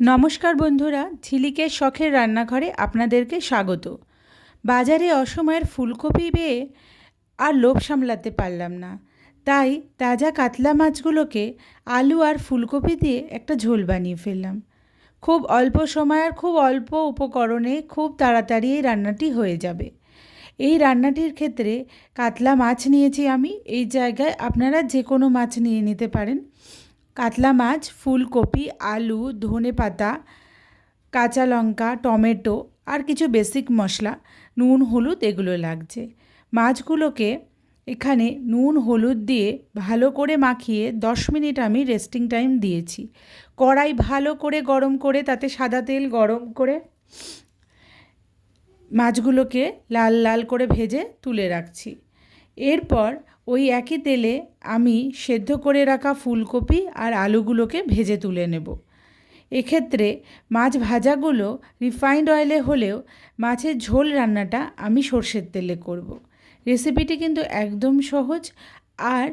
নমস্কার বন্ধুরা, ঝিলিকের শখের রান্নাঘরে আপনাদেরকে স্বাগত। বাজারে অসময়ের ফুলকপি পেয়ে আর লোভ সামলাতে পারলাম না, তাই তাজা কাতলা মাছগুলোকে আলু আর ফুলকপি দিয়ে একটা ঝোল বানিয়ে ফেললাম। খুব অল্প সময় আর খুব অল্প উপকরণে খুব তাড়াতাড়ি এই রান্নাটি হয়ে যাবে। এই রান্নাটির ক্ষেত্রে কাতলা মাছ নিয়েছি আমি। এই জায়গায় আপনারা যে কোনো মাছ নিয়ে নিতে পারেন। কাতলা মাছ, ফুলকপি, আলু, ধনেপাতা, কাঁচা লঙ্কা, টমেটো আর কিছু বেসিক মশলা, নুন, হলুদ এগুলো লাগছে। মাছগুলোকে এখানে নুন হলুদ দিয়ে ভালো করে মাখিয়ে 10 মিনিট আমি রেস্টিং টাইম দিয়েছি। কড়াই ভালো করে গরম করে তাতে সাদা তেল গরম করে মাছগুলোকে লাল লাল করে ভেজে তুলে রাখছি। এরপর ওই একই তেলে আমি সেদ্ধ করে রাখা ফুলকপি আর আলুগুলোকে ভেজে তুলে নেব। এক্ষেত্রে মাছ ভাজাগুলো রিফাইন্ড অয়েলে হলেও মাছের ঝোল রান্নাটা আমি সর্ষের তেলে করব। রেসিপিটি কিন্তু একদম সহজ আর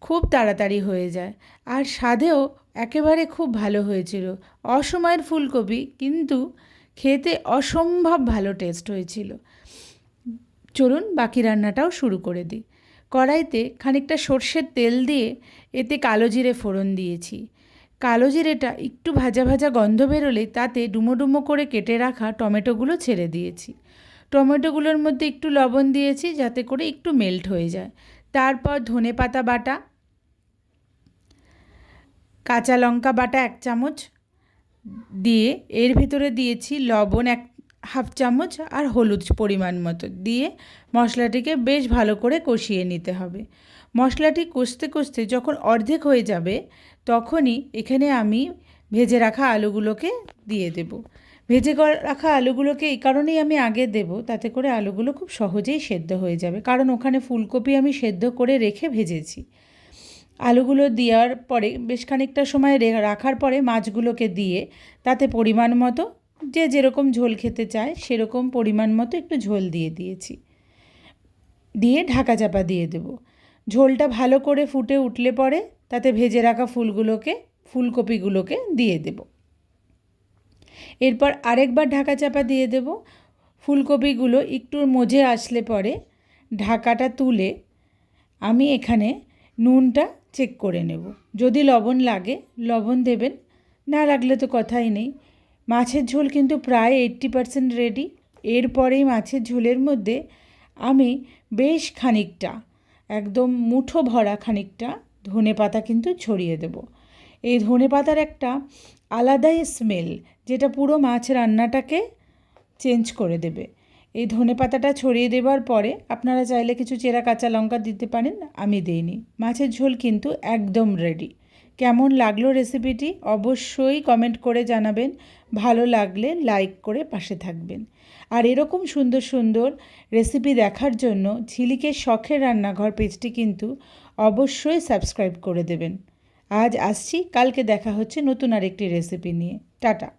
খুব তাড়াতাড়ি হয়ে যায়, আর স্বাদেও একেবারে খুব ভালো হয়েছিল। অসময়ের ফুলকপি কিন্তু খেতে অসম্ভব ভালো টেস্ট হয়েছিল। চলুন বাকি রান্নাটাও শুরু করে দিই। কড়াইতে খানিকটা সর্ষের তেল দিয়ে এতে কালো জিরে ফোড়ন দিয়েছি। কালো জিরেটা একটু ভাজা ভাজা গন্ধ বেরোলে তাতে ডুমো ডুমো করে কেটে রাখা টমেটোগুলো ছেড়ে দিয়েছি। টমেটোগুলোর মধ্যে একটু লবণ দিয়েছি যাতে করে একটু মেল্ট হয়ে যায়। তারপর ধনেপাতা বাটা, কাঁচা লঙ্কা বাটা 1 চামচ দিয়ে এর ভিতরে দিয়েছি লবণ 1/2 চামচ আর হলুদ পরিমাণ মতো দিয়ে মশলাটিকে বেশ ভালো করে কষিয়ে নিতে হবে। মশলাটি কষতে কষতে যখন অর্ধেক হয়ে যাবে তখনই এখানে আমি ভেজে রাখা আলুগুলোকে দিয়ে দেব। ভেজে রাখা আলুগুলোকে এই কারণেই আমি আগে দেব, তাতে করে আলুগুলো খুব সহজেই সেদ্ধ হয়ে যাবে, কারণ ওখানে ফুলকপি আমি সেদ্ধ করে রেখে ভেজেছি। আলুগুলো দেওয়ার পরে বেশ খানিকটা সময় রাখার পরে মাছগুলোকে দিয়ে তাতে পরিমাণ মতো যে যেরকম ঝোল খেতে চায় সেরকম পরিমাণ মতো একটু ঝোল দিয়ে দিয়েছি। দিয়ে ঢাকা চাপা দিয়ে দেব। ঝোলটা ভালো করে ফুটে উঠলে পরে তাতে ভেজে রাখা ফুলকপিগুলোকে দিয়ে দেব। এরপর আরেকবার ঢাকা চাপা দিয়ে দেব। ফুলকপিগুলো একটু মজে আসলে পরে ঢাকাটা তুলে আমি এখানে নুনটা চেক করে নেব। যদি লবণ লাগে লবণ দেবেন, না লাগলে তো কথাই নেই। মাছের ঝোল কিন্তু প্রায় 80% রেডি। এরপরেই মাছের ঝোলের মধ্যে আমি বেশ খানিকটা, একদম মুঠো ভরা খানিকটা ধনেপাতা কিন্তু ছড়িয়ে দেব। এই ধনেপাতার একটা আলাদাই স্মেল, যেটা পুরো মাছ রান্নাটাকে চেঞ্জ করে দেবে। এই ধনেপাতাটা ছড়িয়ে দেওয়ার পরে আপনারা চাইলে কিছু চেরা কাঁচা লঙ্কা দিতে পারেন, আমি দিইনি। মাছের ঝোল কিন্তু একদম রেডি। কেমন লাগলো রেসিপিটি অবশ্যই কমেন্ট করে জানাবেন। ভালো লাগলে লাইক করে পাশে থাকবেন। আর এরকম সুন্দর সুন্দর রেসিপি দেখার জন্য ঝিলিকের শখের রান্নাঘর পেজটি কিন্তু অবশ্যই সাবস্ক্রাইব করে দেবেন। আজ আসছি, কালকে দেখা হচ্ছে নতুন আরেকটি রেসিপি নিয়ে। টাটা।